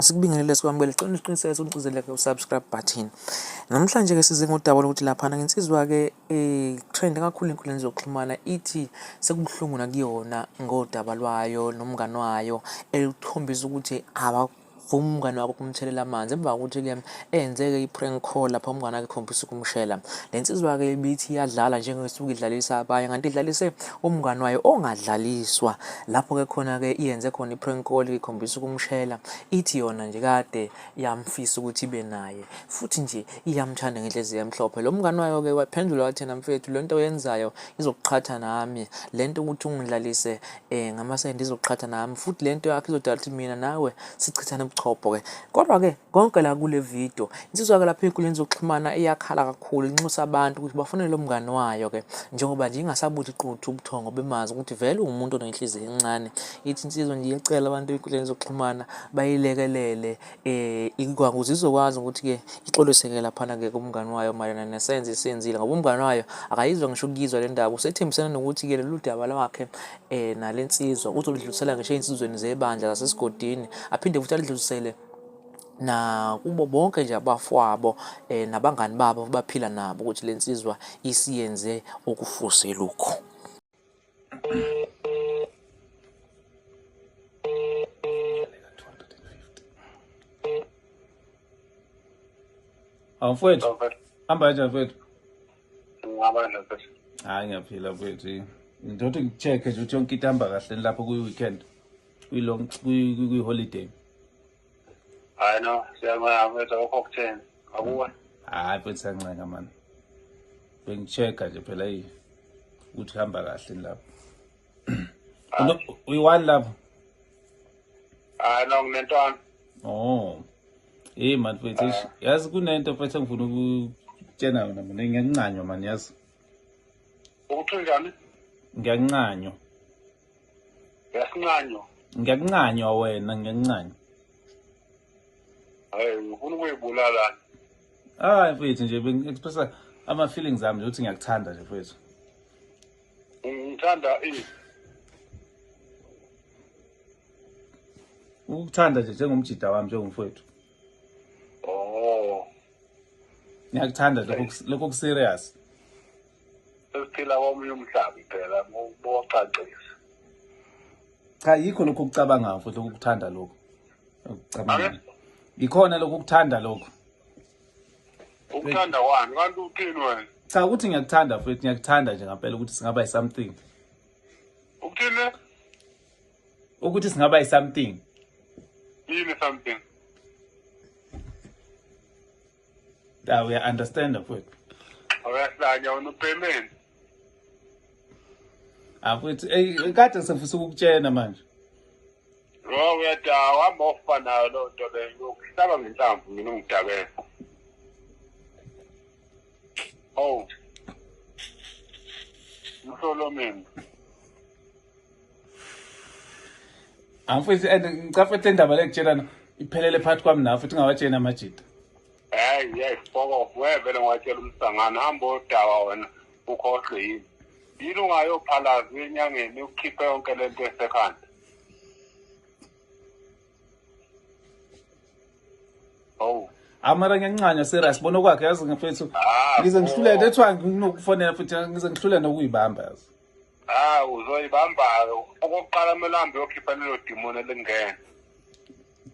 Asikubingelele sikwamukele sicela isiqiniseko sokucizeleka usubscribe button. Namhlanje ke size ngodaba lokuthi laphana ngensizwa ke trend kakhulu inkundleni zokuxhumana ithi sekubuhlungu nakuyona ngodaba lwayo nomngane wayo elikhombisa ukuthi umngane wakho kumthelela amanzi emva kokuthi ke enzeke i-prank call lapha umngane wakhe ekhombisa ukumshela. Le nsizwa ke ibithi iyadlala njengesuku idlalisa abanye kanti idlalise umngane wayo ongadlaliswa. Lapho ke khona ke iyenze khona i-prank call ikhombisa ukumshela, ithi yona nje kade yamfisa ukuthi ibe naye futhi nje iyamthanda ngenhliziyo emhlophe. Lo mngane wayo ke waphendula wathi mfethu lento oyenzayo izokuqhatha nami, lento ukuthi ungidlalise ngamasende izokuqhatha nami futhi lento yakho izodala ukuthi mina nawe sichithane ubuchopho ke. Kodwa ke konke la kule video insizwa ke lapha ey'nkundleni zokuxhumana iyakhala kakhulu inxusa abantu ukuthi bafonele lo mngane wayo ke njengoba nje ingasabuthi iquthu ubuthongo bemazi ukuthi vele umuntu onenhliziyo encane. Ithi insizwa nje iyacela abantu ey'nkundleni zokuxhumana bayilekelele ukuze izokwazi ukuthi ke ixoliseke laphana ke kumngane wayo mayelana nesenzo esenzile ngoba umngane wayo akayizwa ngisho ukuyizwa le ndaba. Usethembisana nokuthi ke lolu daba lwakhe nale nsizwa uzolidlulisela ngisho ey'nsizweni zebandla zasesigodini aphinde futhi alidlulisele na kubo bonke nje abafowabo nabangani babo baphila nabo ukuthi le nsizwa isiyenze okufuse lokho. Mfowethu, hamba kanjani mfowethu? Ngihamba nje. Hayi ngiyaphila mfowethu. Ngizothi ngi-check nje ukuthi yonke into ihamba kahle lapho kuyi-weekend. Kuyi-holiday. Hayi no, siyabona mfethu akukho kutheni. Akuwe? Hayi mfethu siyancenga mani. Bengi-check nje phela ukuthi hamba kahle lapho. Uyi-one lapho? Hayi no, nginentwana. Oh. Man mfethu, yazi kunento mfethu engifuna ukutshena yona mina ngiyanqanywa mani yazi. Ukuthi njani? Ngiyanqanywa. Yasinqanywa. Ngiyanqanywa wena ngiyanqanywa. Hayi ngifuna ukuyibulala. Hayi mfethu nje bengi-expressa ama-feelings ami nje ukuthi ngiyakuthanda nje mfethu. Ngithanda Ukukuthanda nje njengomjida wami njengomfowethu. Oh. Ngiyakuthanda lokho ku-serious. Sesiphila komunye umhlaba phela ngokubocacisa. Cha yikho lokho ukucabangayo futhi ukukuthanda lokho. Ukucabanga. Ikhona lokho ukuthanda lokho. Ukuthanda wani? Kanti uthini wena? Cha ukuthi ngiyakuthanda futhi ngiyakuthanda nje ngempela ukuthi singaba something. Ukuthini? Ukuthi singaba something. Yini something? We understand mfowethu. Awuyahlanya wena upayment. Mfowethu kade sefisa ukukutshena manje. Uyadawa hamba ofa nayo lo nto leyo yokuhlaba ngenhlamvu mina ungidabela. Oh. Msolomeni. Mfowethu ngicafethe indaba lekutshela iphelele phakathi kwami nawe futhi ngawatshena amajida. Yes, poko wevele ngwatshela umsangana hamba odawa wena ukhohlwe yini. Yini ungayophalaza enyangeni ukhiphe yonke lento esekhanda. Oh. Amara ngiyancanywa serious bona kwakhe yazi mfethu. Ngize ngihlulele ethwa nginokufonela futhi ngize ngihlulele nokuyibamba yazi. Uzoyibamba okokuqala kumele uhambe uyokhipha lelo demon elingena.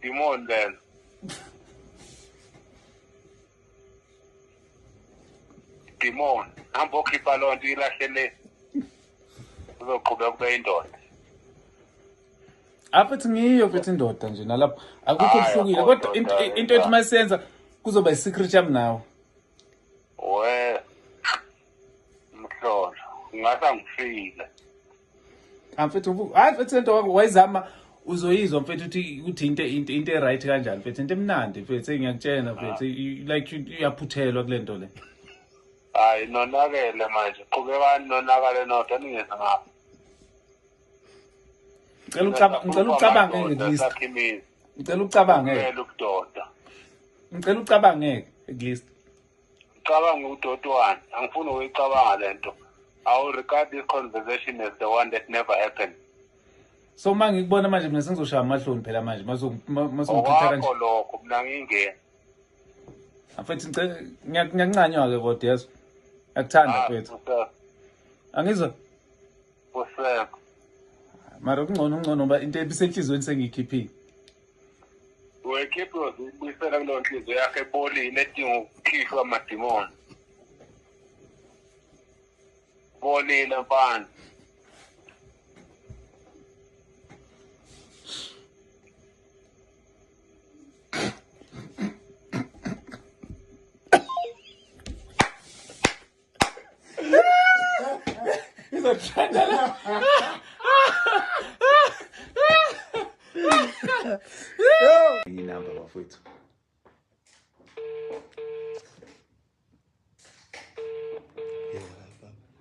Demon lelo. Demon hamba uyokhipha loo nto ilahlele. Uzoqhubeka kube indoda. Futhi ngiyo futhi indoda nje nalapho akukho kuhlukile kodwa into ethi mayisenza kuzoba i-secret yami nawe. Mhlolo ngasa ngifile. Mfethu hayi mfethu into wayizama uzoyizwa mfethu ukuthi into e-right kanjani mfethu into emnandi mfethu ngiyakutshena mfethu like uyaphuthelwa kule nto le. Hayi nonakele manje qhubekani nonakale nodwa ningeza ngapha. Ngicela ucabange ngeList. Ngicela ucabange. Ngicela ucabange ngeList. Ucabanga udodwana, angifuni ukuyicabanga lento. I will regard this conversation as the one that never happened. So manje ngikubona manje mina sengizoshaya amahloni phela manje mazongiphatha kanje. Okwakho lokho mina ngingena. Mfethu ngiyakuncanywa ke kodwa yeso. Akuthanda mfethu. Angizwa? Usekho. Mara ungcono ngoba into ebisenhlizweni sengiyikhiphile. Wekhiphe uzibuyisela kulo nhliziyo yakhe ebolile edinga ukukhishwa amadimoni. Bolile mfana. Inamba bafowethu.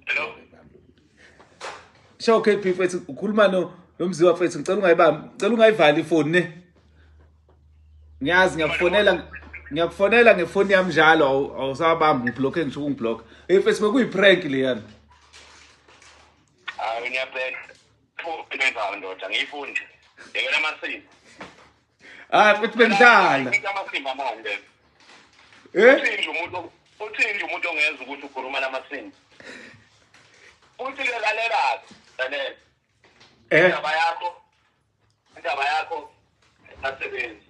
Hello. Show KP mfethu ukhuluma nomziwa mfethu ngicela ungayivali ifoni ne. Ngiyazi ngiyakufonela ngefoni yami njalo awusabamba ngiblock ngisho ungiblock. Hey mfethu bekuyiprank leyana. Hayi ngiyabheka. Phuphi ndoda ngiyifundi. Yekela amasini. Mfethu bengidlala. Amasimba manje. Uthini umuntu ongenza ukuthi ukhuluma lamasini. Uthi ke lalela. Indaba yakho asebenzi.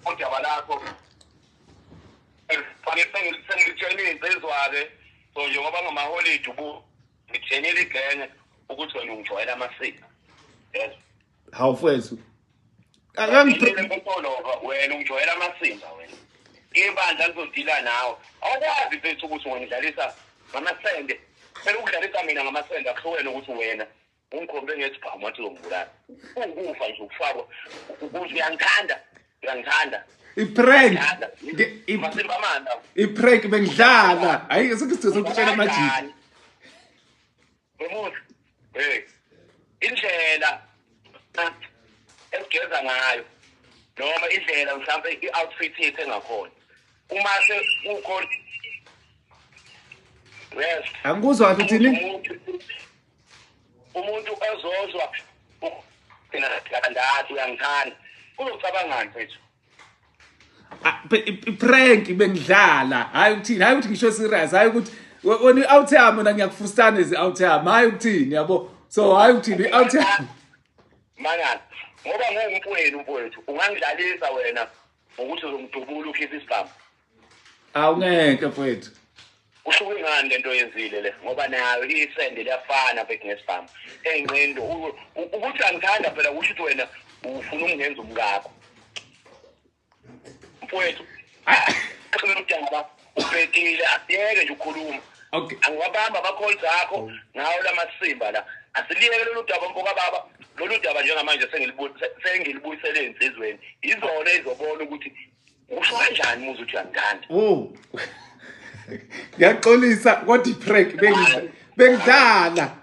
Udaba lakho fanele sengitshela insizwa-ke so njengoba ngamaholide ngithenile igenge ukuthi wena ungijwayela amasiko. Yes. Hawu mfethu. Wena ungijwayela amasimba wena. Ibandla lizodila nawe. Awukwazi mfethu ukuthi ngidlalisa ngamasende. Phela ukudlalisa mina ngamasende akuhlukene ukuthi wena ungikhombe ngesibhamu wathi uzongibulala. Ukufa nje ukufakwa ukuthi uyangithanda. Iprank. Masimba manda. Iprank bengidlala. Hayi sekutshela amajini. Bemuthi. Indlela esigeza ngayo noma indlela mhlawumbe i-outfit yethu engakhona. Uma ukhona yes. Angikuzwa kahle uthini? Umuntu ezozwa thina kandathi uyangithanda. Uzocabangani mfethu? Iprank bengidlala. Hayi ukuthini? Hayi ukuthi ngisho serious. Hayi ukuthi wena i-outtime mina ngiyakufustana ezi-outtime. Hayi ukuthini yabo? So hayi ukuthini i-outtime. Mangani, ngoba ngumfowethu ungangidlalisa wena ngokuthi uzomdubula ukhipha isibhamu. Awungeke mfethu. Ushuke ngani lento yenzile le ngoba nayo isende liyafana bek nesibhamu. Engqendo ukuthi angithanda phela kusho ukuthi wena ufuna ukungenza umkakho. Mfowethu. Udaba ubhekile asiyeke nje ukukhuluma. Okay. Angibamba ama-calls akho ngawo lamasimba la. Asiliyeke lolu daba mboka baba. Lolu daba njengamanje sengilibuyisele insizweni. Izona ezobona ukuthi usho kanjani muzi uthi uyangithanda. Oh. Ngiyaxolisa kodwa iprank bengidlala.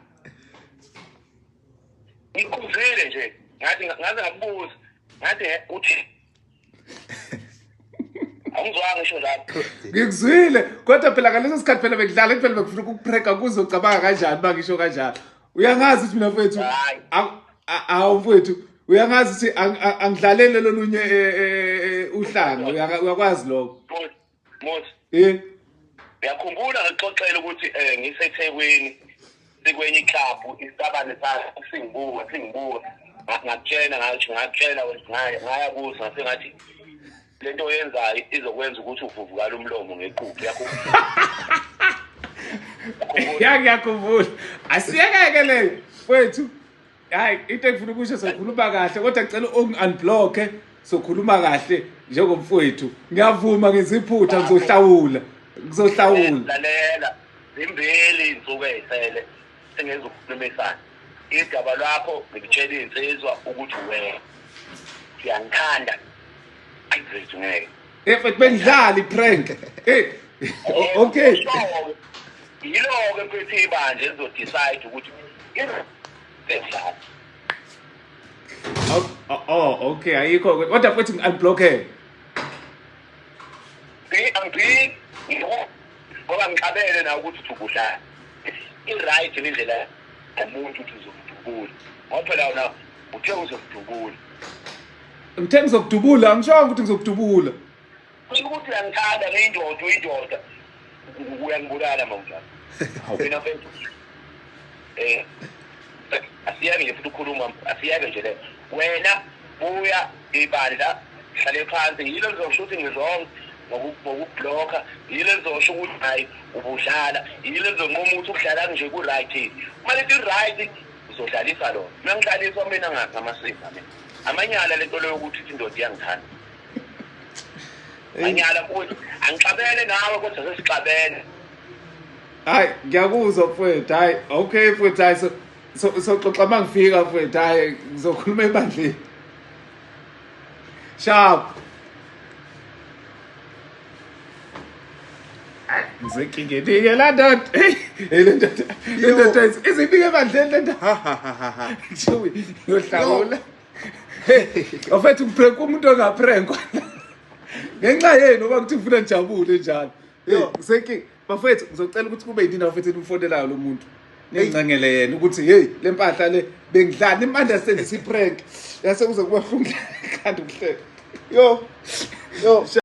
Ngikuzile nje. Ngathi ngakubuza. Ngathi uthi angizwanga ngisho lapho. Ngikuzwile kodwa phela ngaleso sikhathi phela bengidlala kuphela bekufuna ukupranka kuze ucabanga kanjani bangisho kanjalo. Uyangazi ukuthi mina mfethu awu mfethu uyangazi ukuthi angidlalele lolunye uhlanga uyakwazi lokho. Mothi. Ngiyakhumbula ngixoxela ukuthi ngiseThekwini sikwenye iclub isabane sakhe singibuka ngakutshela wena ngaya kuzo ngasengathi lento oyenzayo izokwenza ukuthi uvuvukala umlomo ngeqhubu yakho. Ngiyakhumbula. Asiyekeke leyo mfethu. Hayi into engifuna ukusho sokhuluma kahle kodwa ngicela ungi-unblock sokhuluma kahle njengomfowethu. Ngiyavuma ngeziphutha ngizohlawula. Lalela zimbili insuku ezisele sengenza ukukhulumisana. Igaba lakho ngikutshela insizwa ukuthi wena uyangithanda. Ayizwe ngeke. Mfethu bengidlala iprank. Okay. Yilo-ke mfethu ibanje elizodecide ukuthi bendlala. Okay ayikho kodwa mfethu ngi-unblock. Ngoba ngicabele na ukuthi ukudlala. I-right indlela umuntu uthi uzomdubula. uzokudubula ngoba phela wona uthe uzokudubula ngithe ngizokudubula angishongo ukuthi ngizokudubula ukuthi uyangithanda ngiyindoda uyindoda uyangibulala mawunjalo mina mfethu asiyeke nje futhi ukukhuluma asiyeke nje le wena buya ibandla hlale phansi yilo lizosho ukuthi ngizonke ngokubhlokha yilo lizosho ukuthi hayi ubudlala yilo lizonqoma ukuthi ukudlala nje ku right uma lethi right uzodlalisa lo mina ngidlaliswa mina ngamasiko mina amanyala lento leyo ukuthi indoda iyangithanda anyala kuthi angixabene nawe kodwa sesixabene hayi ngiyakuzwa mfowethu hayi okay mfowethu hayi so xoxa mangifika mfowethu hayi ngizokhuluma ebandleni sharp ngizekingeke la ndoda hey le ndoda izibike ebandleni le ndoda ngisho yohlawula afethu ngiprank umuntu ongaprankwa ngenxa yenu ngoba kuthi ufuna njabule njalo yo ngisenki bafethu ngizocela ukuthi kube yini bafethu umfonelayo lo muntu ngincangele yena ukuthi hey le mpahla le bengidlala imanda sendisi prank yase kuze kuba hlungu kanti kuhleka yo